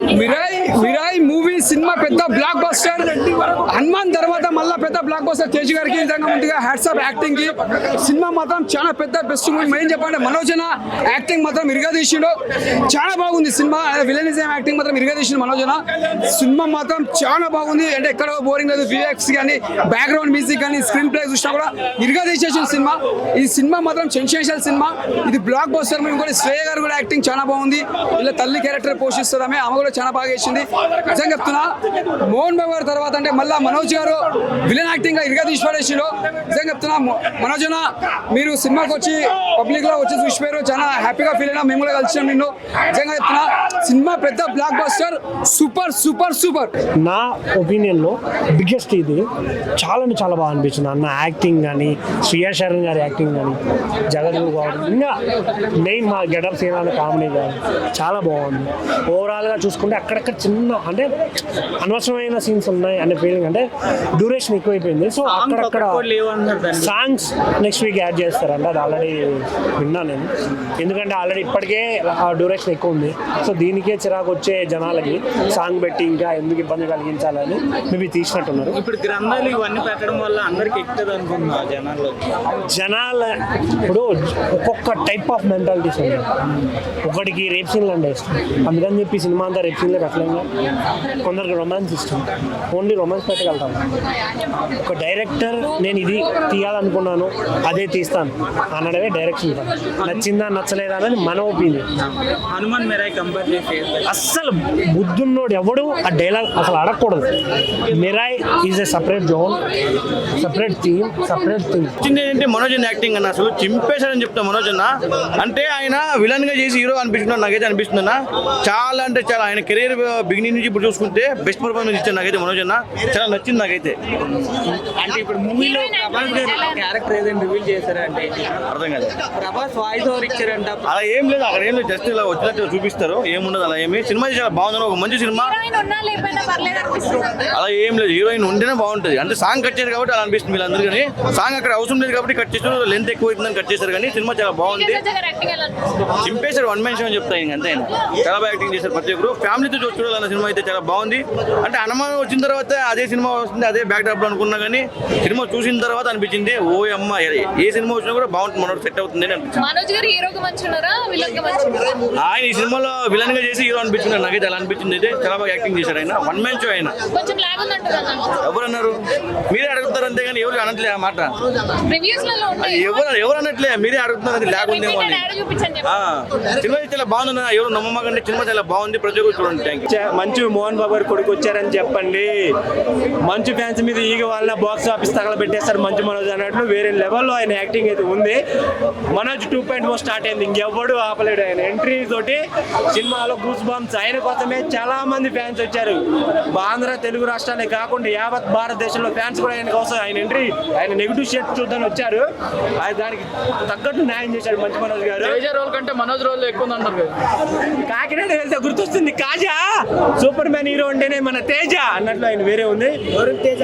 Mirai movie cinema పెద్ద block buster. Hanuman తర్వాత మళ్ళా పెద్ద బ్లాక్ బస్టర్. తేజ్ గారికి నిజంగా ముందుగా హ్యాట్స్ ఆఫ్ యాక్టింగ్ కి. సినిమా మాత్రం చాలా పెద్ద బెస్ట్ మూవీ. మెయిన్ చెప్పండి మనోజన యాక్టింగ్ మాత్రం ఇరగదీసిండు, చాలా బాగుంది సినిమా. విలనిజం యాక్టింగ్ మాత్రం ఇరగదీసిండు మనోజన. సినిమా మాత్రం చాలా బాగుంది, అంటే ఎక్కడ బోరింగ్ లేదు. విఎక్స్ కానీ బ్యాక్గ్రౌండ్ మ్యూజిక్ కానీ స్క్రీన్ ప్లే చూసినా కూడా ఇరగదీసేసిన సినిమా. ఈ సినిమా మాత్రం సెన్సేషనల్ సినిమా, ఇది బ్లాక్ బస్టర్. ఇంకోటి శ్రేయ గారు కూడా యాక్టింగ్ చాలా బాగుంది. ఇలా తల్లి క్యారెక్టర్ పోషిస్తారు, ఆమె కూడా చాలా బాగా చేసింది. నిజంగా చెప్తున్నా, మోహన్ బాబు గారి తర్వాత అంటే మళ్ళీ మనోజ్ గారు విలన్ యాక్టింగ్ గా ఇరగా తీసి పడేసిండు. నిజంగా చెప్తున్నా, మనోజన మీరు సినిమాకి వచ్చి పబ్లిక్ లో వచ్చి చూసిపోయారు, చాలా హ్యాపీగా ఫీల్ అయినా. మేము కూడా కలిసినాం నిన్ను. నిజంగా చెప్తున్నా, సినిమా పెద్ద block buster, super super super. నా ఒపీనియన్ లో బిగ్గెస్ట్ ఇది. చాలా బాగా అనిపించింది అన్న యాక్టింగ్ కానీ, శ్రియా శరణ్ గారి యాక్టింగ్ కానీ, జగద్గురు గారు, ఇంకా మెయిన్ మా గెటప్ సీన్ కామెడీ కానీ చాలా బాగుంది. ఓవరాల్గా చూసుకుంటే అక్కడక్కడ చిన్న అంటే అనవసరమైన సీన్స్ ఉన్నాయి అనే ఫీలింగ్, అంటే డ్యూరేషన్ ఎక్కువైపోయింది. సో అక్కడక్కడ సాంగ్స్ నెక్స్ట్ వీక్ యాడ్ చేస్తారంట, అది ఆల్రెడీ విన్నాను నేను. ఎందుకంటే ఆల్రెడీ ఇప్పటికే ఆ డ్యూరేషన్ ఎక్కువ ఉంది. సో దీనికే చిరాకు వచ్చే జనాలకి సాంగ్ పెట్టి ఇంకా ఎందుకు ఇబ్బంది కలిగించాలని మేబీ తీసినట్టున్నారు. ఇప్పుడు గ్రంథాలు ఇవన్నీ పెట్టడం వల్ల అందరికి ఎక్కుతుంది అనుకున్నా జనాల ఇప్పుడు ఒక్కొక్క టైప్ ఆఫ్ మెంటాలిటీస్ ఉంది. ఒకటికి రేప్ సీన్లు అంటే ఇష్టం, అందుకని చెప్పి సినిమా అంతా రేప్ సీన్లే పెట్టలేము. కొందరికి రొమాన్స్ ఇష్టం, ఓన్లీ రొమాన్స్ పెట్టగలుగుతాను. ఒక డైరెక్టర్ నేను ఇది తీయాలనుకున్నాను అదే తీస్తాను అనడమే డైరెక్షన్. నచ్చిందా నచ్చలేదా అనేది మన ఒపీనియన్. హనుమాన్ మిరాయి కంపేర్ చేసి అస్సలు బుద్ధున్నోడు ఎవడు ఆ డైలాగ్ అసలు అడగకూడదు. Mirai is a separate zone, separate theme, separate thing. ఏంటంటే మనోజన్ యాక్టింగ్ అన్న అసలు చింపేశాడని చెప్తా. మనోజన్ అంటే ఆయన విలన్ గా చేసి హీరో అనిపిస్తున్నాడు నాకైతే అనిపిస్తుందన్న. చాలా అంటే చాలా ఆయన కెరీర్ బిగినింగ్ నుంచి ఇప్పుడు చూసుకుంటే బెస్ట్ పర్ఫార్మెన్స్ ఇచ్చాడు నాకైతే మనోజన్. చాలా నచ్చింది నాకైతే. అంటే ఇప్పుడు మూవీలో ప్రభాస్ క్యారెక్టర్ ఏదైనా రివీల్ చేశారంటే అర్థం కాదు. ప్రభాస్ వాయిస్ ఓవర్ ఇచ్చారంట. అలా ఏం లేదు, అక్కడ ఏం లేదు, జస్ట్ ఇలా వచ్చినట్టు చూపిస్తారు, ఏముండదు అలా ఏమి. సినిమా చాలా బాగుంది, ఒక మంచి సినిమా. అలా ఏం లేదు, హీరోయిన్ ఉంటేనే బాగుంటుంది. అంటే సాంగ్ కట్ చేశారు కాబట్టి అలా అనిపిస్తుంది వీళ్ళందరూ. కానీ సాంగ్ అక్కడ అవసరం లేదు కాబట్టి కట్ చేస్తారు, లెంత్ ఎక్కువ అవుతుందని కట్ చేశారు. కానీ సినిమా చాలా బాగుంది. చింపేశారు, వన్ మ్యాన్ షో అని చెప్తా. ఇంక అంతే, చాలా బాగా యాక్టింగ్ చేశారు ప్రతి ఒక్కరు. ఫ్యామిలీతో చూడాలన్న సినిమా అయితే చాలా బాగుంది. అంటే అనుమానం వచ్చిన తర్వాత అదే సినిమా వస్తుంది, అదే బ్యాక్ డ్రాప్ లో అనుకున్నా. కానీ సినిమా చూసిన తర్వాత అనిపించింది ఓ అమ్మ ఏ సినిమా వచ్చినా కూడా బాగుంటుంది, మనోడు సెట్ అవుతుంది అని అనిపించింది. ఆయన ఈ సినిమాలో విలన్ గా చేసి హీరో అనిపించుకున్నారు నాకైతే అలా అనిపించింది. అయితే చాలా బాగా యాక్టింగ్ చేశారు ఆయన, వన్ మ్యాన్ షో ఆయన. ఎవరు అన్నారు? మీరే అడుగుతారు అంతేగాని ఎవరు అనట్లే ఆ మాట. ఎవరు అనట్లే, మీరే అడుగుతున్నారు. అది లేకుందేమో అని. సినిమా చాలా బాగుంది, ఎవరు నమ్మకండి. సినిమా చాలా బాగుంది, ప్రతి ఒక్కరు చూడండి. Thank you. మంచి మోహన్ బాబు గారు కొడుకు వచ్చారని చెప్పండి. మంచి ఫ్యాన్స్ మీద ఈగ వాళ్ళ బాక్స్ ఆఫీస్ తగలబెట్టేస్తారు మంచు మనోజ్ అన్నట్లు. వేరే లెవెల్లో ఆయన యాక్టింగ్ అయితే ఉంది. మనోజ్ 2.0 స్టార్ట్ అయింది, ఇంకెవ్వడు ఆపలేడు. ఆయన ఎంట్రీ తోటి సినిమాలో గూస్ బంప్స్. ఆయన కోసమే చాలా మంది ఫ్యాన్స్ వచ్చారు. ఆంధ్ర తెలుగు రాష్ట్రాలే కాకుండా యావత్ భారతదేశంలో ఫ్యాన్స్ కూడా ఆయన కోసం, ఆయన ఎంట్రీ, ఆయన నెగిటివ్ షేట్ చూద్దాని వచ్చారు. ఆయన దానికి తగ్గట్టు న్యాయం చేశాడు మంచు మనోజ్ గారు. రోల్ కంటే మనోజ్ రోల్ ఎక్కువ అన్నారు. కాకినాడ వెళ్తే గుర్తొస్తుంది కాజా, సూపర్ మ్యాన్ హీరో అంటేనే మన తేజ అన్నట్లు ఆయన వేరే ఉంది. తేజ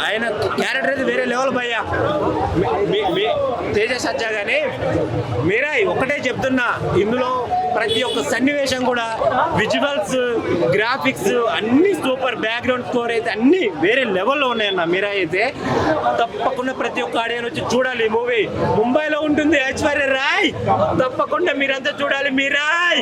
ఆయన క్యారెక్టర్ అయితే వేరే లెవెల్ భయ్యా. తేజ సజ్జా కానీ మీరాయి ఒకటే చెప్తున్నా, ఇందులో ప్రతి ఒక్క సన్నివేశం కూడా విజువల్స్, గ్రాఫిక్స్ అన్ని సూపర్. బ్యాక్గ్రౌండ్ స్కోర్ అయితే అన్ని వేరే లెవెల్లో ఉన్నాయన్న. మీరాయి అయితే తప్పకుండా ప్రతి ఒక్క ఆడియన్ వచ్చి చూడాలి. మూవీ ముంబైలో ఉంటుంది, ఐశ్వర్య రాయ్. తప్పకుండా మీరంతా చూడాలి మీరాయ్.